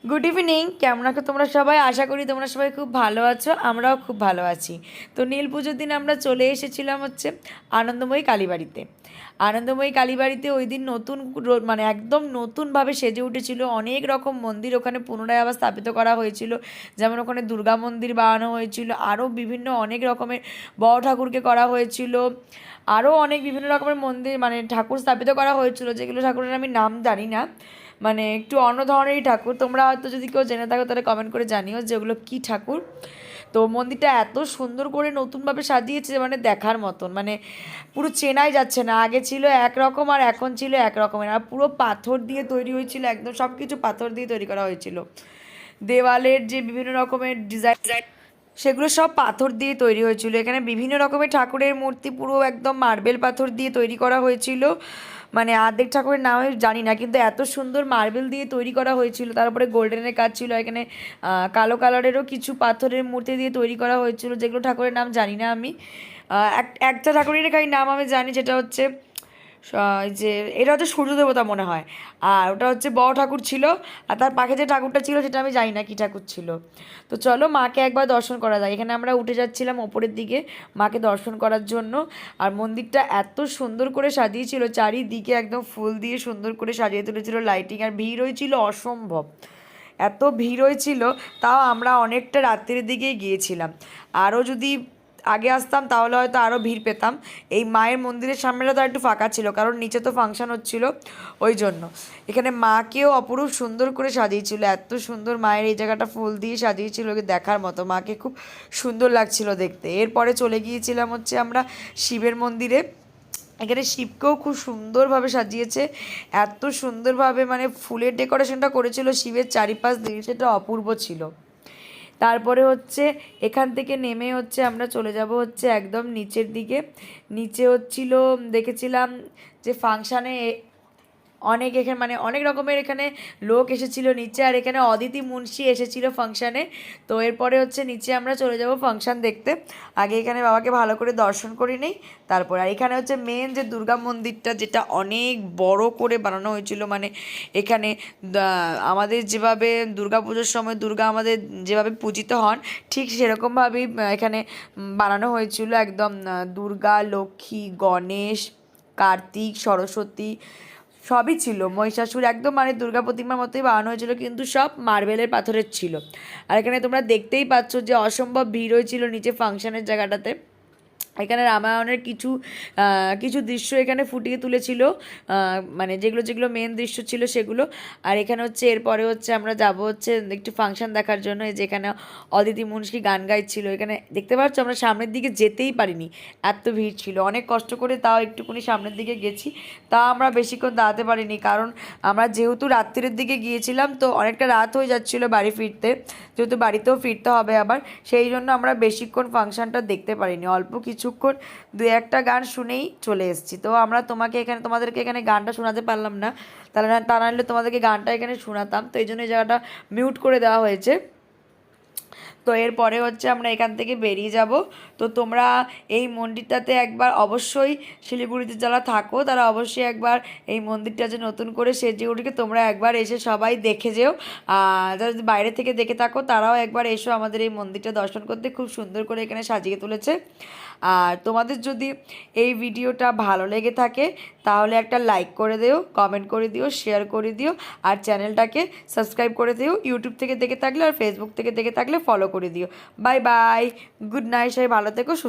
Good evening, কেমন আছো তোমরা সবাই? আশা করি তোমরা সবাই খুব ভালো আছো, আমরাও খুব ভালো আছি। তো নীল পুজোর দিন আমরা চলে এসেছিলাম হচ্ছে আনন্দময়ী কালীবাড়িতে। আনন্দময়ী কালীবাড়িতে ওই দিন নতুন মানে একদম নতুনভাবে সেজে উঠেছিল, অনেক রকম মন্দির ওখানে পুনরায় আবার স্থাপিত করা হয়েছিল। যেমন ওখানে দুর্গা মন্দির বানানো হয়েছিল, আরও বিভিন্ন অনেক রকমের বড় ঠাকুরকে করা হয়েছিল, আরও অনেক বিভিন্ন রকমের মন্দির মানে ঠাকুর স্থাপিত করা হয়েছিল, যেগুলো ঠাকুরের আমি নাম জানি না। মানে একটু অন্য ধরনেরই ঠাকুর, তোমরা হয়তো যদি কেউ জেনে থাকো তাহলে কমেন্ট করে জানিও যে ওগুলো কী ঠাকুর। তো মন্দিরটা এত সুন্দর করে নতুনভাবে সাজিয়েছে, মানে দেখার মতন, মানে পুরো চেনাই যাচ্ছে না, আগে ছিল একরকম আর এখন ছিল এক রকমের। আর পুরো পাথর দিয়ে তৈরি হয়েছিল, একদম সব কিছু পাথর দিয়ে তৈরি করা হয়েছিল। দেওয়ালের যে বিভিন্ন রকমের ডিজাইন সেগুলো সব পাথর দিয়ে তৈরি হয়েছিল। এখানে বিভিন্ন রকমের ঠাকুরের মূর্তি পুরো একদম মার্বেল পাথর দিয়ে তৈরি করা হয়েছিল। মানে অর্ধেক ঠাকুরের নাম আমি জানি না, কিন্তু এত সুন্দর মার্বেল দিয়ে তৈরি করা হয়েছিল। তারপরে গোল্ডেনের কাজ ছিল এখানে, কালো কালারেরও কিছু পাথরের মূর্তি দিয়ে তৈরি করা হয়েছিল, যেগুলো ঠাকুরের নাম জানি না আমি। একটা ঠাকুরের খালি নাম আমি জানি, যেটা হচ্ছে যে এটা হচ্ছে সূর্য দেবতা মনে হয়, আর ওটা হচ্ছে বড় ঠাকুর ছিল। আর তার পাশে যে ঠাকুরটা ছিল সেটা আমি জানি না কী ঠাকুর ছিল। তো চলো মাকে একবার দর্শন করা যায়। এখানে আমরা উঠে যাচ্ছিলাম ওপরের দিকে মাকে দর্শন করার জন্য। আর মন্দিরটা এত সুন্দর করে সাজিয়েছিল, চারিদিকে একদম ফুল দিয়ে সুন্দর করে সাজিয়ে তুলেছিল, লাইটিং, আর ভিড় হয়েছিল অসম্ভব। এত ভিড় হয়েছিল, তাও আমরা অনেকটা রাত্রির দিকেই গিয়েছিলাম। আরও যদি আগে আসতাম তাহলে হয়তো আরও ভিড় পেতাম। এই মায়ের মন্দিরের সামনেটা তো একটু ফাঁকা ছিল, কারণ নিচে তো ফাংশন হচ্ছিল, ওই জন্য। এখানে মাকেও অপরূপ সুন্দর করে সাজিয়েছিল, এত সুন্দর মায়ের এই জায়গাটা ফুল দিয়ে সাজিয়েছিল, দেখার মতো, মাকে খুব সুন্দর লাগছিল দেখতে। এরপরে চলে গিয়েছিলাম হচ্ছে আমরা শিবের মন্দিরে। এখানে শিবকেও খুব সুন্দরভাবে সাজিয়েছে, এত সুন্দরভাবে মানে ফুলের ডেকোরেশনটা করেছিল শিবের চারিপাশ দিয়ে, সেটা অপূর্ব ছিল। তারপরে হচ্ছে এখান থেকে নেমে হচ্ছে আমরা চলে যাব হচ্ছে একদম নিচের দিকে। নিচে হচ্ছিল, দেখেছিলাম যে ফাংশানে অনেক এখানে মানে অনেক রকমের এখানে লোক এসেছিল নিচে, আর এখানে অদিতি মুন্সি এসেছিল ফাংশানে। তো এরপরে হচ্ছে নিচে আমরা চলে যাব ফাংশান দেখতে। আগে এখানে বাবাকে ভালো করে দর্শন করে নেই, তারপর। আর এখানে হচ্ছে মেন যে দুর্গা মন্দিরটা, যেটা অনেক বড় করে বানানো হয়েছিল, মানে এখানে আমাদের যেভাবে দুর্গা পুজোর সময় দুর্গা আমাদের যেভাবে পূজিত হন, ঠিক সেরকমভাবেই এখানে বানানো হয়েছিল। একদম দুর্গা, লক্ষ্মী, গণেশ, কার্তিক, সরস্বতী সবই ছিল, মহিষাসুর, একদম মানে দুর্গা প্রতিমার মতোই বানানো হয়েছিল, কিন্তু সব মার্বেলের পাথরের ছিল। আর এখানে তোমরা দেখতেই পাচ্ছ যে অসম্ভব ভিড় হয়েছিল নিচে ফাংশনের জায়গাটাতে। এখানে রামায়ণের কিছু কিছু দৃশ্য এখানে ফুটিয়ে তুলেছিল, মানে যেগুলো যেগুলো মেন দৃশ্য ছিল সেগুলো। আর এখানে হচ্ছে এরপরে হচ্ছে আমরা যাব হচ্ছে একটু ফাংশন দেখার জন্য, যেখানে অদিতি মুন্সি গান গাইছিল। এখানে দেখতে পাচ্ছ আমরা সামনের দিকে যেতেই পারিনি, এত ভিড় ছিল, অনেক কষ্ট করে তাও একটুকুনি সামনের দিকে গেছি। তা আমরা বেশিক্ষণ দাঁড়াতে পারিনি, কারণ আমরা যেহেতু রাত্রির দিকে গিয়েছিলাম, তো অনেকটা রাত হয়ে যাচ্ছিলো বাড়ি ফিরতে, যেহেতু বাড়িতেও ফিরতে হবে আবার, সেই জন্য আমরা বেশিক্ষণ ফাংশনটা দেখতে পারিনি, অল্প কিছুক্ষণ দু একটা গান শুনেই চলে এসেছি। তো আমরা তোমাদেরকে এখানে গানটা শোনাতে পারলাম না, তাহলে তা নাহলে তোমাদেরকে গানটা এখানে শোনাতাম, তো এই জন্য এই জায়গাটা মিউট করে দেওয়া হয়েছে। তো এরপরে হচ্ছে আমরা এখান থেকে বেরিয়ে যাব। তো তোমরা এই মন্দিরটাতে একবার অবশ্যই, শিলিগুড়িতে যারা থাকো তারা অবশ্যই একবার এই মন্দিরটা যে নতুন করে সেজে উঠেছে, তোমরা একবার এসে সবাই দেখে যেও। যারা যদি বাইরে থেকে দেখে থাকো তারাও একবার এসো আমাদের এই মন্দিরটা দর্শন করতে, খুব সুন্দর করে এখানে সাজিয়ে তুলেছে। আর তোমাদের যদি এই ভিডিওটা ভালো লেগে থাকে তাহলে একটা লাইক করে দিও, কমেন্ট করে দিও, শেয়ার করে দিও, আর চ্যানেলটাকে সাবস্ক্রাইব করে দিও। ইউটিউব থেকে দেখে থাকলে আর ফেসবুক থেকে দেখে থাকলে ফলো করে দিও। বাই বাই, গুড নাইট, সবাই ভালো থেকো, সুস্থ।